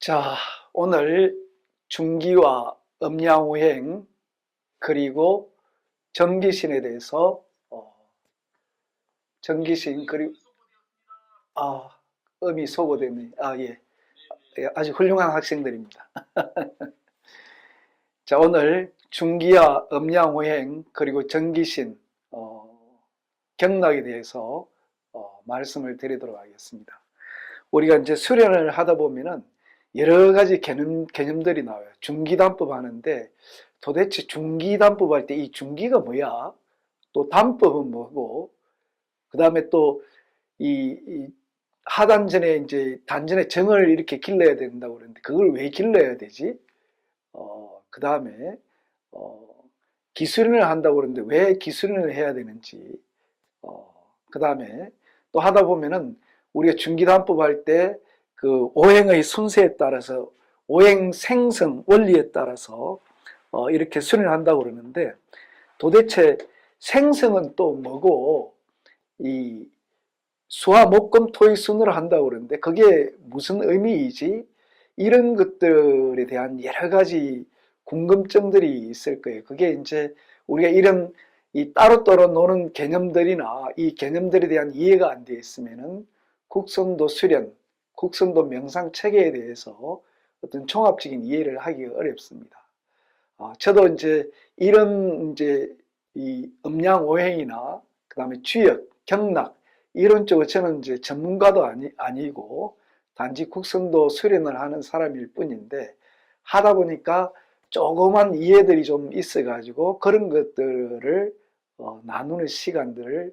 자, 오늘 중기와 음양오행 그리고 정기신에 대해서 정기신 그리고 음이 소거되네. 예. 예, 아주 훌륭한 학생들입니다. 자, 오늘 중기와 음양오행 그리고 정기신 경락에 대해서 말씀을 드리도록 하겠습니다. 우리가 이제 수련을 하다 보면은 여러 가지 개념들이 나와요. 중기단법 하는데 도대체 중기단법 할 때 이 중기가 뭐야? 또 단법은 뭐고? 그 다음에 또 이 하단전에 이제 단전에 정을 이렇게 길러야 된다고 그러는데 그걸 왜 길러야 되지? 그 다음에 기술인을 한다고 그러는데 왜 기술인을 해야 되는지? 그 다음에 또 하다 보면은 우리가 중기단법 할 때 그 오행의 순서에 따라서 오행 생성 원리에 따라서 이렇게 수련을 한다고 그러는데 도대체 생성은 또 뭐고 이 수화 목금 토의 순으로 한다고 그러는데 그게 무슨 의미이지? 이런 것들에 대한 여러 가지 궁금증들이 있을 거예요. 그게 이제 우리가 이런 이 따로따로 노는 개념들이나 이 개념들에 대한 이해가 안 되어 있으면은 국선도 수련, 국선도 명상 체계에 대해서 어떤 종합적인 이해를 하기가 어렵습니다. 저도 이제 이런 이제 이 음양 오행이나 그 다음에 주역, 경락 이런 쪽은 저는 이제 전문가도 아니고 단지 국선도 수련을 하는 사람일 뿐인데 하다 보니까 조그만 이해들이 좀 있어가지고 그런 것들을 나누는 시간들을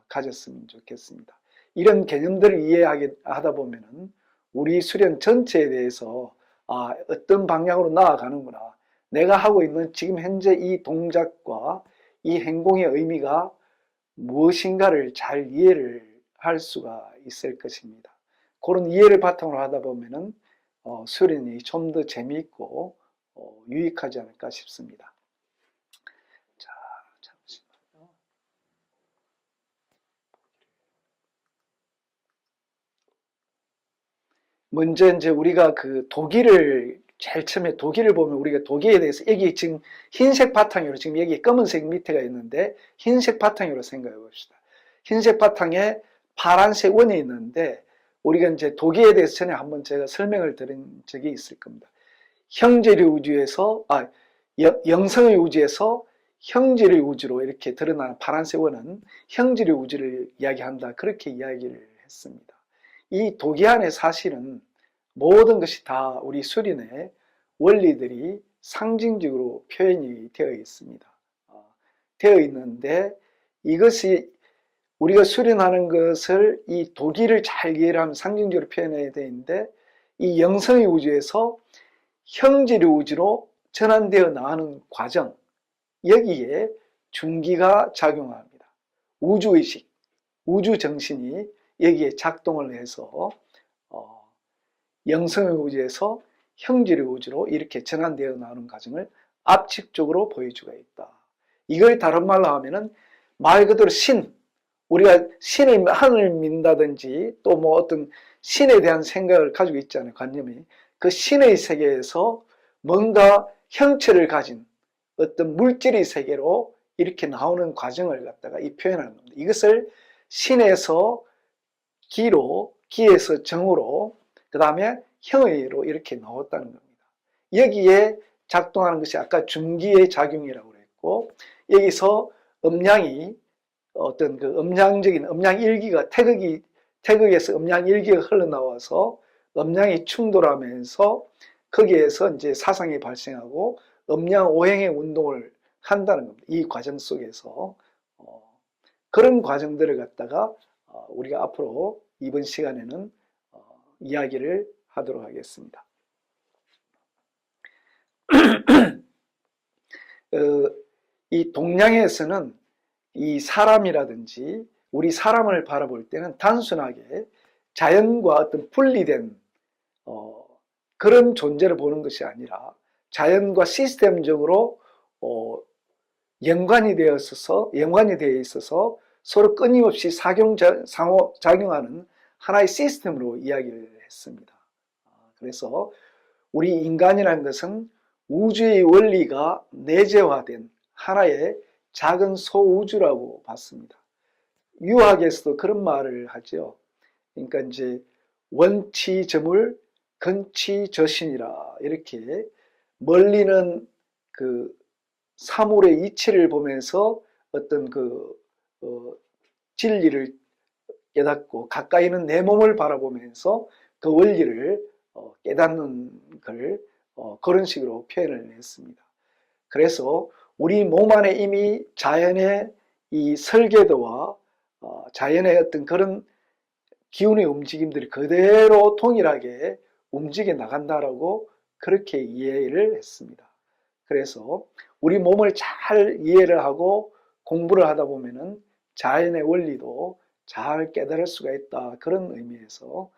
가졌으면 좋겠습니다. 이런 개념들을 이해하다 보면은 우리 수련 전체에 대해서 어떤 방향으로 나아가는구나. 내가 하고 있는 지금 현재 이 동작과 이 행동의 의미가 무엇인가를 잘 이해를 할 수가 있을 것입니다. 그런 이해를 바탕으로 하다 보면은 수련이 좀 더 재미있고 유익하지 않을까 싶습니다. 자, 잠시만요. 먼저 이제 우리가 그 도기를 제일 처음에 도기를 보면 우리가 도기에 대해서 여기 지금 흰색 바탕으로 지금 여기 검은색 밑에가 있는데 흰색 바탕으로 생각해 봅시다. 흰색 바탕에 파란색 원이 있는데 우리가 이제 도기에 대해서 전에 한번 제가 설명을 드린 적이 있을 겁니다. 형제의 우주에서 영성의 우주에서 형제의 우주로 이렇게 드러나는 파란색 원은 형제의 우주를 이야기한다. 그렇게 이야기를 했습니다. 이 도기 안에 사실은 모든 것이 다 우리 수련의 원리들이 상징적으로 표현이 되어 있습니다. 되어 있는데 이것이 우리가 수련하는 것을 이 도기를 잘 이해를 하면 상징적으로 표현해야 되는데 이 영성의 우주에서 형질의 우주로 전환되어 나가는 과정 여기에 중기가 작용합니다. 우주의식, 우주정신이 여기에 작동을 해서 영성의 우주에서 형질의 우주로 이렇게 전환되어 나오는 과정을 압축적으로 보여주고 있다. 이걸 다른 말로 하면은 말 그대로 신, 우리가 신을 하늘을 믿는다든지 또 뭐 어떤 신에 대한 생각을 가지고 있잖아요. 관념이. 그 신의 세계에서 뭔가 형체를 가진 어떤 물질의 세계로 이렇게 나오는 과정을 갖다가 이 표현하는 겁니다. 이것을 신에서 기로, 기에서 정으로, 그 다음에 형의로 이렇게 나왔다는 겁니다. 여기에 작동하는 것이 아까 중기의 작용이라고 그랬고, 여기서 음양이 어떤 그 음양적인 음양일기가 태극에서 음양일기가 흘러나와서 음양이 충돌하면서 거기에서 이제 사상이 발생하고 음양오행의 운동을 한다는 겁니다. 이 과정 속에서 그런 과정들을 갖다가 우리가 앞으로 이번 시간에는 이야기를 하도록 하겠습니다. 이 동양에서는 이 사람이라든지 우리 사람을 바라볼 때는 단순하게 자연과 어떤 분리된 그런 존재를 보는 것이 아니라 자연과 시스템적으로 연관이 되어 있어서 서로 끊임없이 상호작용하는 하나의 시스템으로 이야기를 했습니다. 그래서 우리 인간이라는 것은 우주의 원리가 내재화된 하나의 작은 소우주라고 봤습니다. 유학에서도 그런 말을 하죠. 그러니까 이제 원치저물 근치저신이라, 이렇게 멀리는 그 사물의 이치를 보면서 어떤 진리를 깨닫고, 가까이는 내 몸을 바라보면서 그 원리를 깨닫는 걸 그런 식으로 표현을 했습니다. 그래서 우리 몸 안에 이미 자연의 이 설계도와 자연의 어떤 그런 기운의 움직임들이 그대로 동일하게 움직여 나간다라고 그렇게 이해를 했습니다. 그래서 우리 몸을 잘 이해를 하고 공부를 하다 보면은 자연의 원리도 잘 깨달을 수가 있다, 그런 의미에서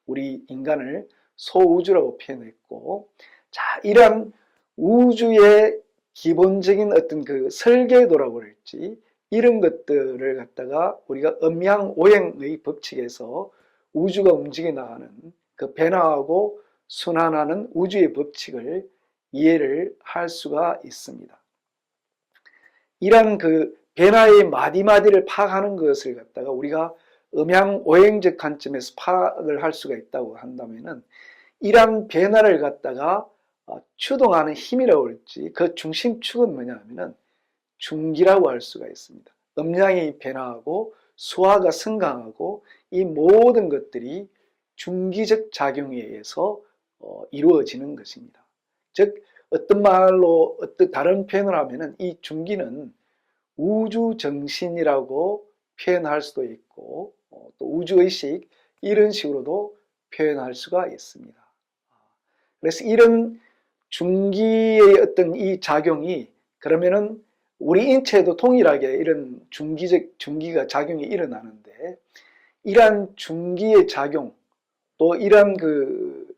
우리 인간을 소우주라고 표현했고, 자, 이러한 우주의 기본적인 어떤 그 설계도라고 할지, 이런 것들을 갖다가 우리가 음양오행의 법칙에서 우주가 움직여 나가는 그 변화하고 순환하는 우주의 법칙을 이해를 할 수가 있습니다. 이러한 그 변화의 마디마디를 파악하는 것을 갖다가 우리가 음양오행적 관점에서 파악을 할 수가 있다고 한다면은, 이러한 변화를 갖다가 추동하는 힘이라고 할지, 그 중심축은 뭐냐 하면은 중기라고 할 수가 있습니다. 음양이 변화하고 수화가 성강하고 이 모든 것들이 중기적 작용에 의해서 이루어지는 것입니다. 즉, 어떤 말로, 어떤 다른 표현을 하면은 이 중기는 우주정신이라고 표현할 수도 있고, 또 우주의식, 이런 식으로도 표현할 수가 있습니다. 그래서 이런 중기의 어떤 이 작용이, 그러면은 우리 인체에도 동일하게 이런 중기가 작용이 일어나는데, 이러한 중기의 작용, 또 이러한 그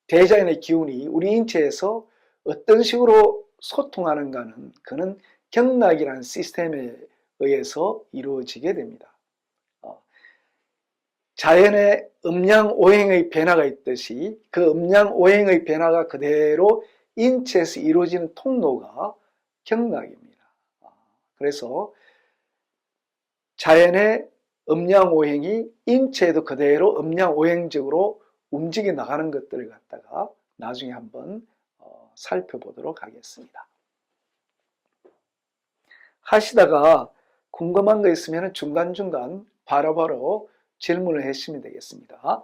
대자연의 기운이 우리 인체에서 어떤 식으로 소통하는가는, 그는 경락이라는 시스템에 의해서 이루어지게 됩니다. 자연의 음양오행의 변화가 있듯이 그 음양오행의 변화가 그대로 인체에서 이루어지는 통로가 경락입니다. 그래서 자연의 음양오행이 인체에도 그대로 음양오행적으로 움직여 나가는 것들을 갖다가 나중에 한번 살펴보도록 하겠습니다. 하시다가 궁금한 거 있으면 중간중간 바로바로 질문을 해주시면 되겠습니다.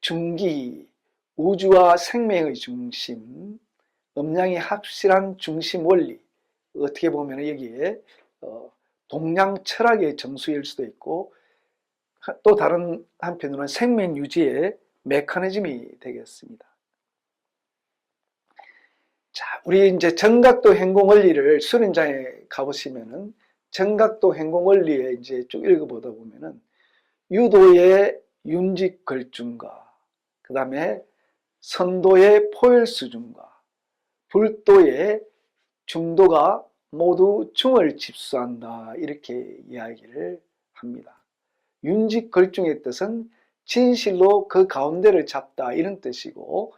중기, 우주와 생명의 중심, 음양이 확실한 중심 원리, 어떻게 보면 여기에 동양 철학의 정수일 수도 있고, 또 다른 한편으로는 생명 유지의 메커니즘이 되겠습니다. 자, 우리 이제 정각도 행공 원리를 수련장에 가보시면은 정각도 행공 원리에 이제 쭉 읽어보다 보면은 유도의 윤직 걸중과, 그 다음에 선도의 포열 수중과 불도의 중도가 모두 중을 집수한다, 이렇게 이야기를 합니다. 윤직 걸중의 뜻은 진실로 그 가운데를 잡다, 이런 뜻이고,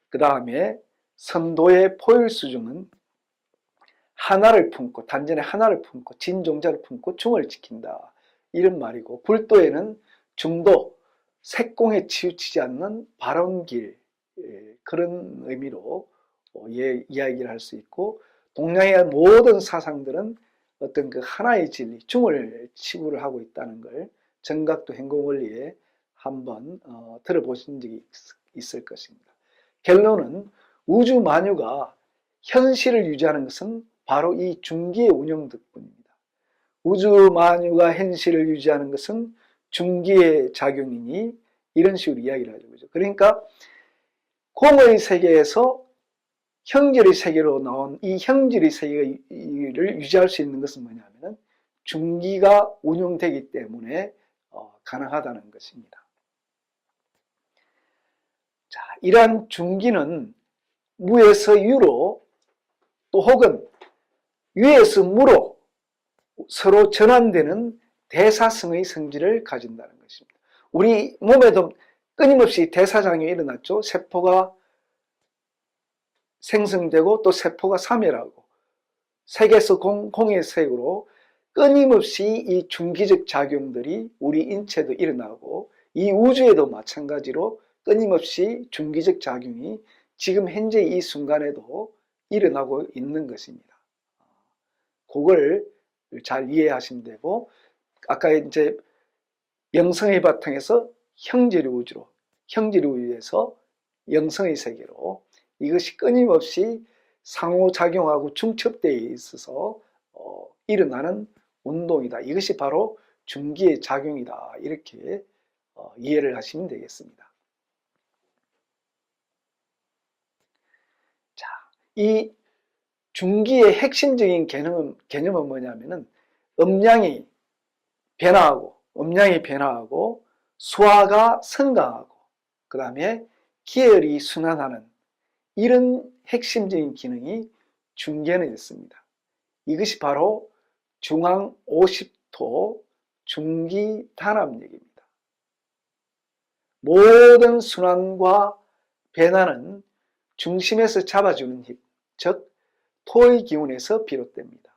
그 다음에 선도의 포열수중은 하나를 품고, 단전에 하나를 품고 진종자를 품고 중을 지킨다, 이런 말이고, 불도에는 중도, 색공에 치우치지 않는 바른 길, 그런 의미로 이야기를 할 수 있고, 동양의 모든 사상들은 어떤 그 하나의 진리, 중을 치부를 하고 있다는 걸 정각도 행공원리에 한번 들어보신 적이 있을 것입니다. 결론은 우주 만유가 현실을 유지하는 것은 바로 이 중기의 운영 덕분입니다. 우주 만유가 현실을 유지하는 것은 중기의 작용이니, 이런 식으로 이야기를 하죠. 그죠? 그러니까 공의 세계에서 형질의 세계로 나온 이 형질의 세계를 유지할 수 있는 것은 뭐냐면 중기가 운용되기 때문에 가능하다는 것입니다. 자, 이러한 중기는 무에서 유로, 또 혹은 유에서 무로 서로 전환되는 대사성의 성질을 가진다는 것입니다. 우리 몸에도 끊임없이 대사작용이 일어났죠. 세포가 생성되고 또 세포가 사멸하고 색에서 공의 색으로 끊임없이 이 중기적 작용들이 우리 인체도 일어나고 이 우주에도 마찬가지로 끊임없이 중기적 작용이 지금 현재 이 순간에도 일어나고 있는 것입니다. 그걸 잘 이해하시면 되고, 아까 이제 영성의 바탕에서 형질의 우주로, 형질의 우주에서 영성의 세계로 이것이 끊임없이 상호작용하고 중첩되어 있어서 일어나는 운동이다. 이것이 바로 중기의 작용이다. 이렇게 이해를 하시면 되겠습니다. 자, 이 중기의 핵심적인 개념은 뭐냐면은 음양이 변화하고 수화가 성강하고 그 다음에 기혈이 순환하는 이런 핵심적인 기능이 중견에 있습니다. 이것이 바로 중앙 50도 중기 단합력입니다. 모든 순환과 변화는 중심에서 잡아주는 힘, 즉 토의 기운에서 비롯됩니다.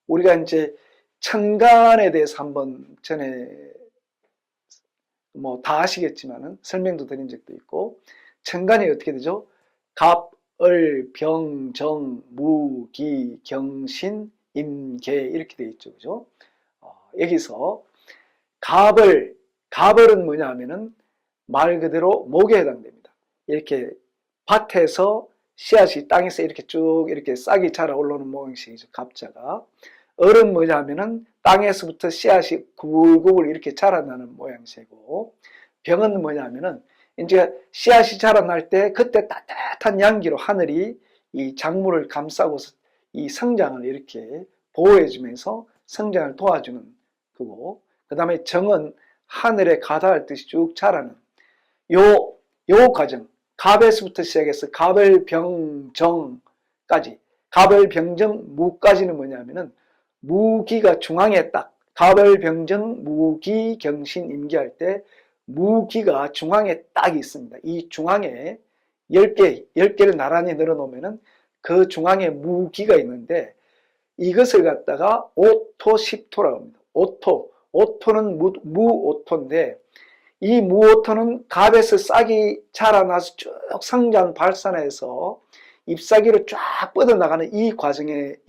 우리가 이제 천간에 대해서 한번 전에 다 아시겠지만은 설명도 드린 적도 있고, 천간이 어떻게 되죠? 갑, 을, 병, 정, 무, 기, 경신, 임, 개 이렇게 되어 있죠. 그죠? 여기서 갑을은 뭐냐 하면은 말 그대로 목에 해당됩니다. 이렇게 밭에서 씨앗이 땅에서 이렇게 쭉 이렇게 싹이 자라 올라오는 모양식이죠. 갑자가. 을은 뭐냐 하면은 땅에서부터 씨앗이 구불구불 이렇게 자라나는 모양새고, 병은 뭐냐 하면은 이제 씨앗이 자라날 때 그때 따뜻한 양기로 하늘이 이 작물을 감싸고서 이 성장을 이렇게 보호해주면서 성장을 도와주는 거고, 그 다음에 정은 하늘에 가다할 듯이 쭉 자라는 요 과정, 갑에서부터 시작해서 갑을병정까지, 갑을병정무까지는 뭐냐면은 무기가 중앙에 딱 갑을병정 무기경신 임기할 때 무기가 중앙에 딱 있습니다. 이 중앙에 10개를 나란히 늘어놓으면은 그 중앙에 무기가 있는데, 이것을 갖다가 오토, 십토라고 합니다. 오토는 무오토인데, 이 무오토는 갑에서 싹이 자라나서 쭉 성장 발산해서 잎사귀로 쫙 뻗어나가는 이 과정을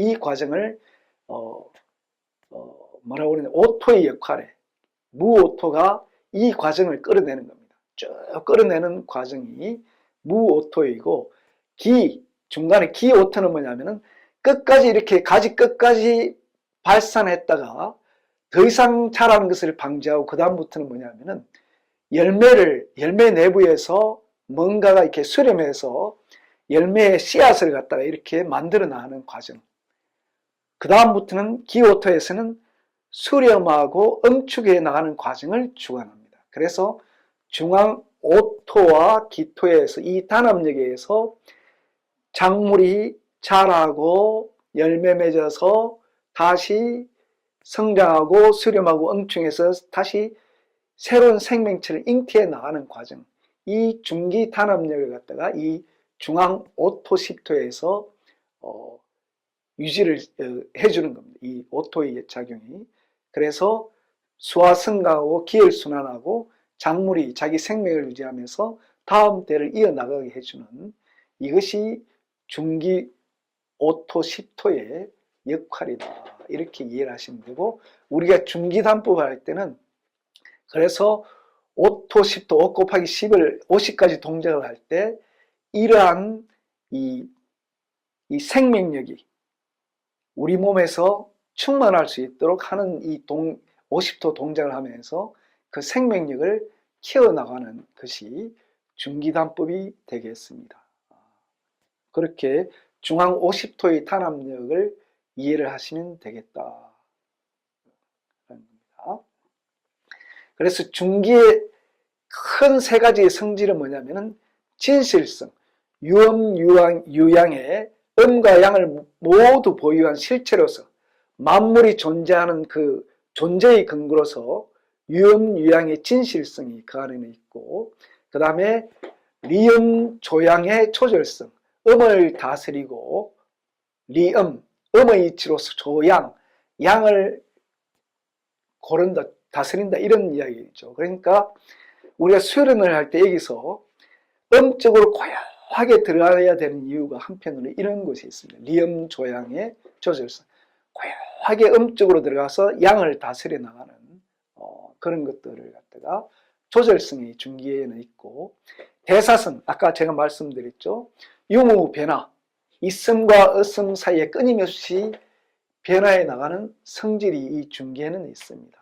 뭐라고 그러냐, 오토의 역할에 무오토가 이 과정을 끌어내는 겁니다. 쭉 끌어내는 과정이 무오토이고, 중간에 기오토는 뭐냐면은 끝까지 이렇게 가지 끝까지 발산했다가 더 이상 자라는 것을 방지하고, 그 다음부터는 뭐냐면은 열매 내부에서 뭔가가 이렇게 수렴해서 열매의 씨앗을 갖다가 이렇게 만들어 나가는 과정. 그 다음부터는 기오토에서는 수렴하고 응축해 나가는 과정을 주관합니다. 그래서 중앙 오토와 기토에서 이 단합력에 의해서 작물이 자라고 열매 맺어서 다시 성장하고 수렴하고 응축해서 다시 새로운 생명체를 잉태해 나가는 과정, 이 중기 단합력을 갖다가 이 중앙 오토 십토에서 유지를 해주는 겁니다. 이 오토의 작용이. 그래서 수화 성강하고 기혈 순환하고 작물이 자기 생명을 유지하면서 다음 대를 이어나가게 해주는, 이것이 중기 오토 십토의 역할이다. 이렇게 이해를 하시면 되고, 우리가 중기단법을 할 때는 그래서 오토 십토 5 곱하기 10을 50까지 동작을 할 때 이러한 이 생명력이 우리 몸에서 충만할 수 있도록 하는 이 50도 동작을 하면서 그 생명력을 키워나가는 것이 중기단법이 되겠습니다. 그렇게 중앙 50도의 단합력을 이해를 하시면 되겠다. 그래서 중기의 큰 세 가지의 성질은 뭐냐면은 진실성, 유양의 음과 양을 모두 보유한 실체로서 만물이 존재하는 그 존재의 근거로서 유음, 유양의 진실성이 그 안에는 있고, 그 다음에 리음, 조양의 초절성, 음을 다스리고 리음, 음의 이치로서 조양, 양을 고른다, 다스린다 이런 이야기죠. 그러니까 우리가 수련을 할 때 여기서 음적으로 고요하게 들어가야 되는 이유가 한편으로 이런 것이 있습니다. 리음, 조양의 조절성, 고요하게 음적으로 들어가서 양을 다스려 나가는 그런 것들을 갖다가 조절성이 중기에는 있고, 대사성, 아까 제가 말씀드렸죠. 유무 변화, 있음과 없음 사이에 끊임없이 변화해 나가는 성질이 이 중기에는 있습니다.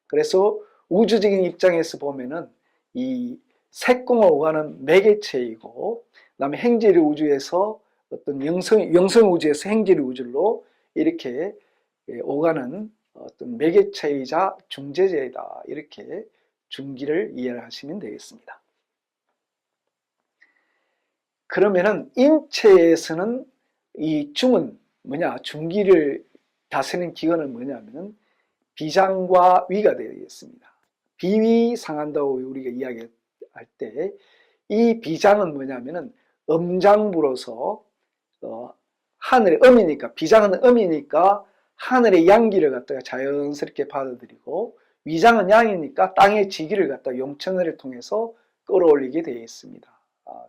그래서 우주적인 입장에서 보면은 이 색공을 오가는 매개체이고, 그 다음에 행제리 우주에서 어떤 영성 우주에서 행제리 우주로 이렇게 오가는 어떤 매개체이자 중재제이다. 이렇게 중기를 이해를 하시면 되겠습니다. 그러면은 인체에서는 이 중은 뭐냐? 중기를 다스리는 기관은 뭐냐면은 비장과 위가 되겠습니다. 비위 상한다고 우리가 이야기할 때 이 비장은 뭐냐면은 음장부로서 하늘의 음이니까, 비장은 음이니까 하늘의 양기를 갖다가 자연스럽게 받아들이고, 위장은 양이니까 땅의 지기를 갖다가 용천을 통해서 끌어올리게 되어 있습니다.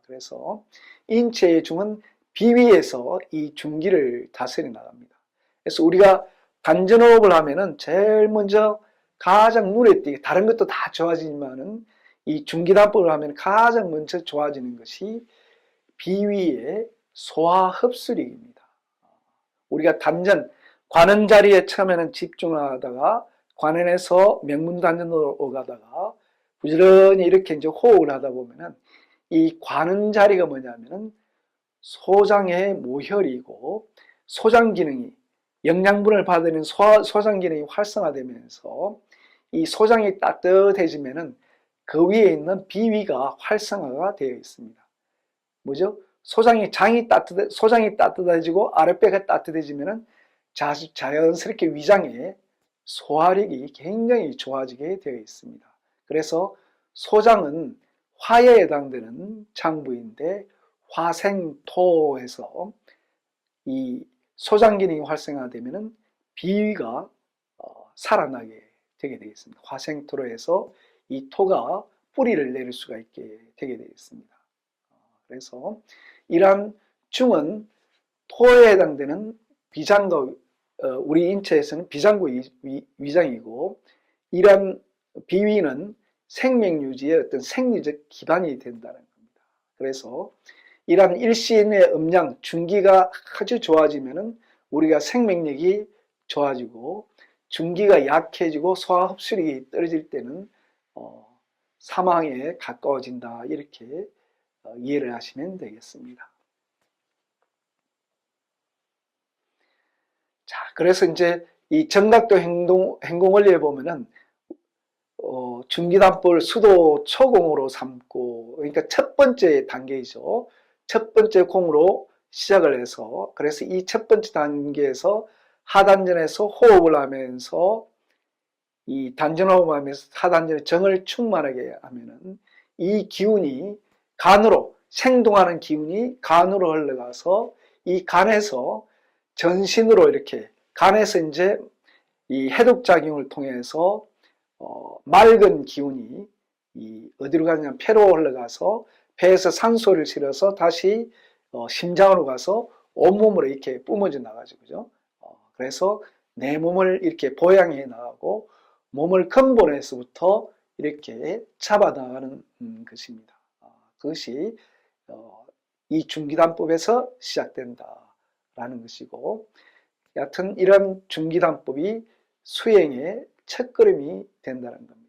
그래서 인체의 중은 비위에서 이 중기를 다스려 나갑니다. 그래서 우리가 단전호흡을 하면은 제일 먼저 가장 눈에 띄게, 다른 것도 다 좋아지지만은 이 중기단법을 하면 가장 먼저 좋아지는 것이 비위의 소화 흡수력입니다. 우리가 단전, 관음 자리에 처음에는 집중하다가 관음에서 명문단전으로 가다가 부지런히 이렇게 이제 호흡을 하다 보면은 이 관음 자리가 뭐냐면은 소장의 모혈이고, 소장 기능이, 영양분을 받는 소장 기능이 활성화되면서 이 소장이 따뜻해지면은 그 위에 있는 비위가 활성화가 되어 있습니다. 뭐죠? 소장이 따뜻해지고 아랫배가 따뜻해지면은 자연스럽게 위장의 소화력이 굉장히 좋아지게 되어 있습니다. 그래서 소장은 화에 해당되는 장부인데, 화생토에서 이 소장 기능이 활성화되면은 비위가 살아나게 되게 되겠습니다. 화생토로 해서 이 토가 뿌리를 내릴 수가 있게 되게 되겠습니다. 그래서 이러한 중은 토에 해당되는 비장과, 우리 인체에서는 비장과 위장이고, 이러한 비위는 생명 유지의 어떤 생리적 기반이 된다는 겁니다. 그래서 이러한 일신의 음양, 중기가 아주 좋아지면은 우리가 생명력이 좋아지고, 중기가 약해지고 소화 흡수력이 떨어질 때는 사망에 가까워진다. 이렇게 이해를 하시면 되겠습니다. 자, 그래서 이제 이 정각도 행공 원리에 보면은 중기단법을 수도 초공으로 삼고, 그러니까 첫 번째 단계이죠. 첫 번째 공으로 시작을 해서, 그래서 이 첫 번째 단계에서 하단전에서 호흡을 하면서, 이 단전호흡을 하면서 하단전에 정을 충만하게 하면은 이 기운이 간으로, 생동하는 기운이 간으로 흘러가서 이 간에서 전신으로 이렇게, 간에서 이제 이 해독작용을 통해서 맑은 기운이 어디로 가냐면 폐로 흘러가서 폐에서 산소를 실어서 다시 심장으로 가서 온몸으로 이렇게 뿜어져 나가죠. 그죠? 그래서 내 몸을 이렇게 보양해 나가고 몸을 근본에서부터 이렇게 잡아나가는 것입니다. 그것이 이 중기단법에서 시작된다라는 것이고, 여하튼 이런 중기단법이 수행의 첫걸음이 된다는 겁니다.